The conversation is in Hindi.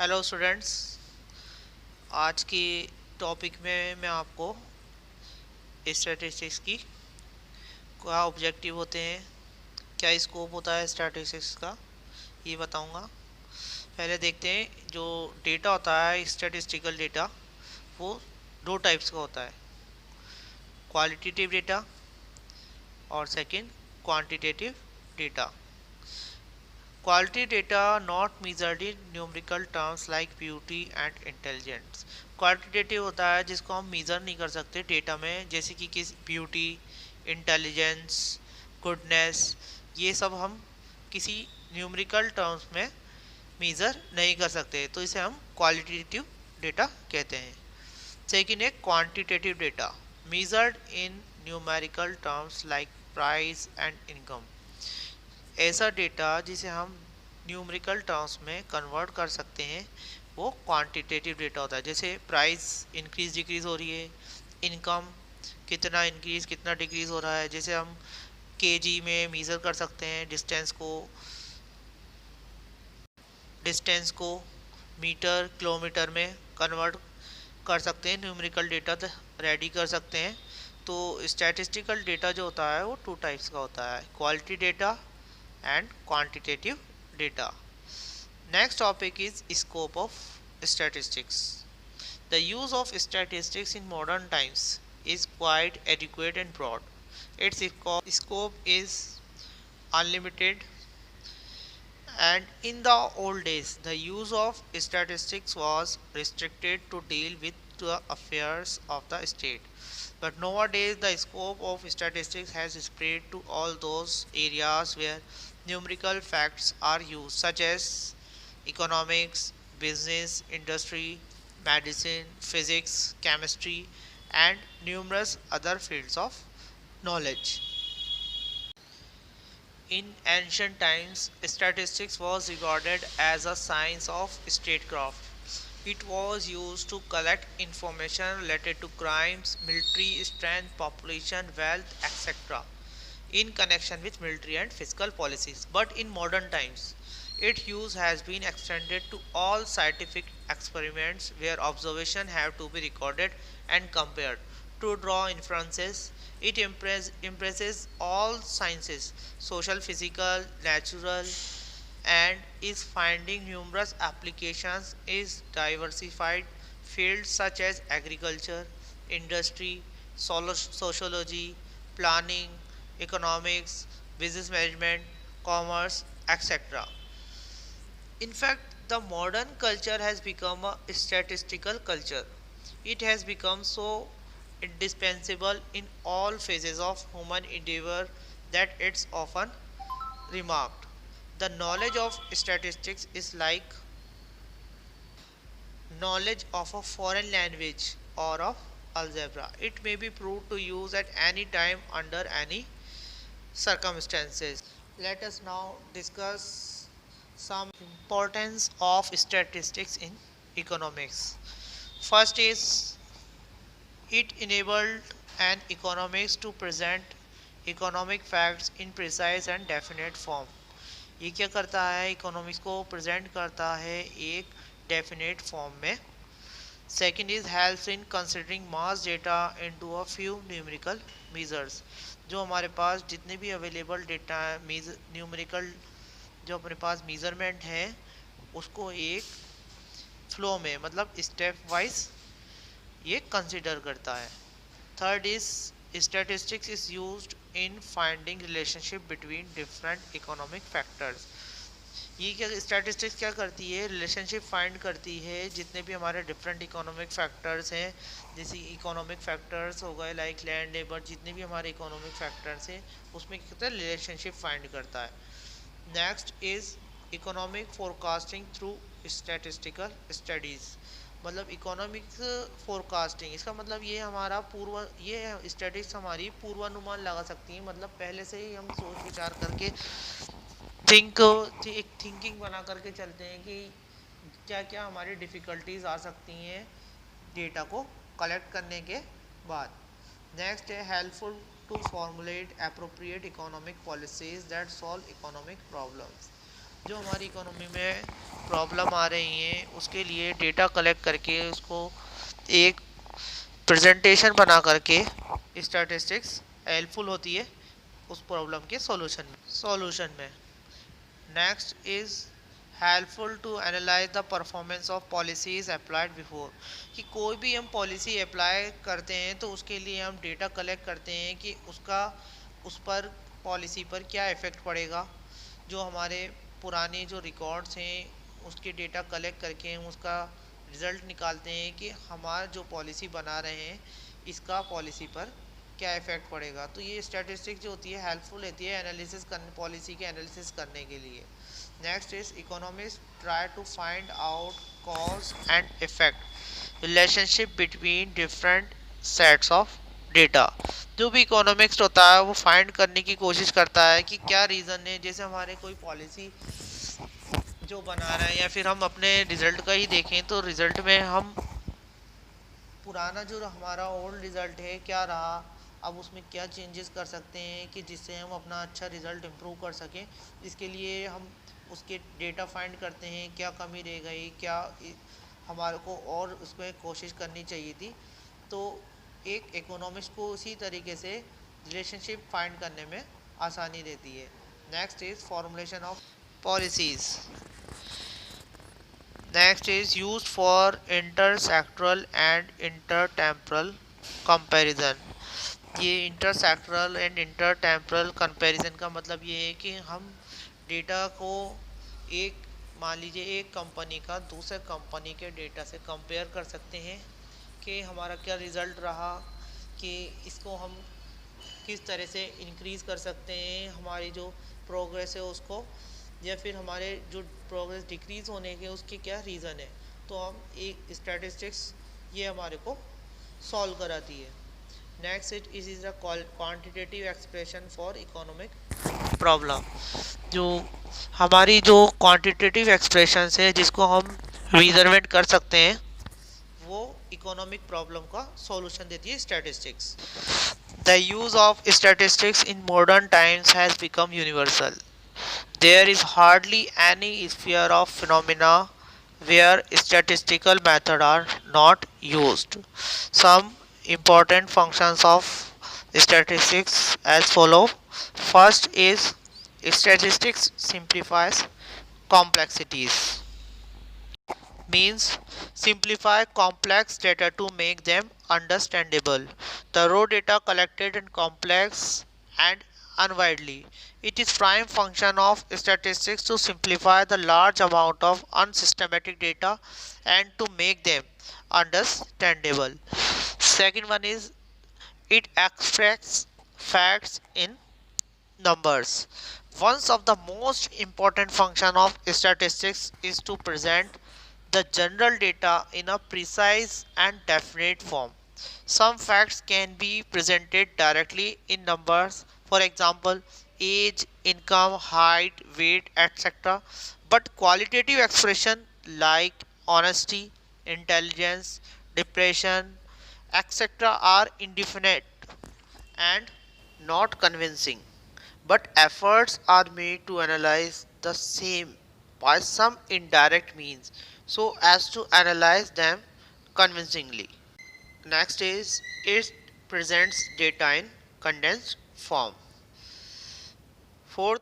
Hello students. आज की टॉपिक में मैं आपको स्टैटिस्टिक्स की क्या ऑब्जेक्टिव होते हैं, क्या स्कोप होता है स्टैटिस्टिक्स का, ये बताऊंगा। पहले देखते हैं जो डेटा होता है स्टैटिस्टिकल डेटा, वो दो टाइप्स का होता है, क्वालिटेटिव डेटा और second quantitative data. Quality data not measured in numerical terms like beauty and intelligence। Qualitative होता है जिसको हम मेज़र नहीं कर सकते डेटा में, जैसे कि किस ब्यूटी, इंटेलिजेंस, गुडनेस, ये सब हम किसी न्यूमेरिकल टर्म्स में मेज़र नहीं कर सकते, तो इसे हम क्वालिटेटिव डेटा कहते हैं। सेकेंड है quantitative data, measured in numerical terms like price and income। ऐसा डेटा जिसे हम न्यूमेरिकल टर्म्स में कन्वर्ट कर सकते हैं वो क्वांटिटेटिव डेटा होता है। जैसे प्राइस इंक्रीज डिक्रीज हो रही है, इनकम कितना इंक्रीज कितना डिक्रीज हो रहा है, जैसे हम केजी में मेज़र कर सकते हैं, डिस्टेंस को मीटर किलोमीटर में कन्वर्ट कर सकते हैं, न्यूमेरिकल डेटा रेडी कर सकते हैं। तो स्टैटिस्टिकल डेटा जो होता है वो टू टाइप्स का होता है, quality data and quantitative data. Next topic is scope of statistics. The use of statistics in modern times is quite adequate and broad. Its scope is unlimited, and in the old days the use of statistics was restricted to deal with the affairs of the state. But nowadays the scope of statistics has spread to all those areas where numerical facts are used, such as economics, business, industry, medicine, physics, chemistry, and numerous other fields of knowledge. In ancient times, statistics was regarded as a science of statecraft. It was used to collect information related to crimes, military strength, population, wealth, etc., in connection with military and fiscal policies. But in modern times, its use has been extended to all scientific experiments where observations have to be recorded and compared to draw inferences. It impresses all sciences, social, physical, natural, and is finding numerous applications in diversified fields such as agriculture, industry, sociology, planning, economics, business management, commerce, etc. In fact, the modern culture has become a statistical culture. It has become so indispensable in all phases of human endeavor that it's often remarked. The knowledge of statistics is like knowledge of a foreign language or of algebra. It may be proved to use at any time under any circumstances. Let us now discuss some importance of statistics in economics. First is it enabled an economics to present economic facts in precise and definite form। ये क्या करता है, इकोनॉमिक्स को प्रेजेंट करता है एक डेफिनेट फॉर्म में। Second is helps in considering mass data into a few numerical measures. जो हमारे पास जितने भी अवेलेबल डेटा है न्यूमेरिकल, जो अपने पास मेजरमेंट है उसको एक फ्लो में, मतलब स्टेप वाइज ये कंसिडर करता है। Third is statistics is used in finding relationship between different economic factors. ये क्या स्टैटिस्टिक्स क्या करती है, रिलेशनशिप फाइंड करती है जितने भी हमारे डिफरेंट इकोनॉमिक फैक्टर्स हैं। जैसे इकोनॉमिक फैक्टर्स हो गए लाइक लैंड, लेबर, जितने भी हमारे इकोनॉमिक फैक्टर्स हैं उसमें क्या करता है, रिलेशनशिप फाइंड करता है। Next is economic forecasting through statistical studies. मतलब इकोनॉमिक फोरकास्टिंग, इसका मतलब ये हमारा ये स्टैटिस्टिक्स हमारी पूर्वानुमान लगा सकती है, मतलब पहले से ही हम सोच विचार करके एक थिंकिंग बना करके चलते हैं कि क्या क्या हमारी डिफ़िकल्टीज आ सकती हैं डेटा को कलेक्ट करने के बाद। नेक्स्ट है helpful to formulate appropriate economic policies that solve economic problems. जो हमारी इकोनॉमी में प्रॉब्लम आ रही हैं उसके लिए डेटा कलेक्ट करके उसको एक प्रेजेंटेशन बना करके स्टैटिस्टिक्स हेल्पफुल होती है उस प्रॉब्लम के सॉल्यूशन में। Next is helpful to analyse the performance of policies applied before, कि कोई भी हम पॉलिसी अप्लाई करते हैं तो उसके लिए हम डेटा कलेक्ट करते हैं कि उसका उस पर पॉलिसी पर क्या इफ़ेक्ट पड़ेगा। जो हमारे पुराने जो रिकॉर्ड्स हैं उसके डेटा कलेक्ट करके हम उसका रिज़ल्ट निकालते हैं कि हमारा जो पॉलिसी बना रहे हैं इसका पॉलिसी पर क्या इफ़ेक्ट पड़ेगा। तो ये स्टैटिस्टिक्स जो होती है हेल्पफुल रहती है एनालिसिस करने, पॉलिसी के एनालिसिस करने के लिए। Next is economist try to find out cause and effect relationship between different sets of data. जो भी इकोनॉमिक्स होता है वो फाइंड करने की कोशिश करता है कि क्या रीज़न है। जैसे हमारे कोई पॉलिसी जो बना रहे हैं या फिर हम अपने रिजल्ट का ही देखें तो रिजल्ट में हम पुराना जो हमारा ओल्ड रिज़ल्ट है क्या रहा, अब उसमें क्या चेंजेस कर सकते हैं कि जिससे हम अपना अच्छा रिज़ल्ट इम्प्रूव कर सकें। इसके लिए हम उसके डेटा फाइंड करते हैं क्या कमी रह गई, क्या हमारे को और उसमें कोशिश करनी चाहिए थी। तो एक इकोनॉमिक्स को उसी तरीके से रिलेशनशिप फाइंड करने में आसानी रहती है। Next is formulation of policies. Next is used for intersectoral and intertemporal comparison। ये इंटरसेक्टरल एंड इंटरटेम्परल कंपैरिजन का मतलब ये है कि हम डेटा को एक मान लीजिए एक कंपनी का दूसरे कंपनी के डेटा से कंपेयर कर सकते हैं कि हमारा क्या रिज़ल्ट रहा, कि इसको हम किस तरह से इंक्रीज़ कर सकते हैं हमारी जो प्रोग्रेस है उसको, या फिर हमारे जो प्रोग्रेस डिक्रीज़ होने के उसके क्या रीज़न है। तो हम एक स्टैटिस्टिक्स ये हमारे को सॉल्व कराती है। Next is the quantitative expression for economic problem. जो हमारी जो क्वांटिटेटिव एक्सप्रेशन है जिसको हम मेजरमेंट कर सकते हैं वो इकोनॉमिक प्रॉब्लम का सॉल्यूशन देती है statistics. The use of statistics in modern times has become universal. There is hardly any sphere of phenomena where statistical methods are not used. Some important functions of statistics as follow. First is statistics simplifies complexities, means simplify complex data to make them understandable. The raw data collected in complex and unwidely. It is prime function of statistics to simplify the large amount of unsystematic data and to make them understandable. Second one is it extracts facts in numbers. One of the most important functions of statistics is to present the general data in a precise and definite form. Some facts can be presented directly in numbers, for example, age, income, height, weight, etc. But qualitative expression like honesty, intelligence, depression, etc. are indefinite and not convincing, but efforts are made to analyze the same by some indirect means so as to analyze them convincingly. Next is it presents data in condensed form. Fourth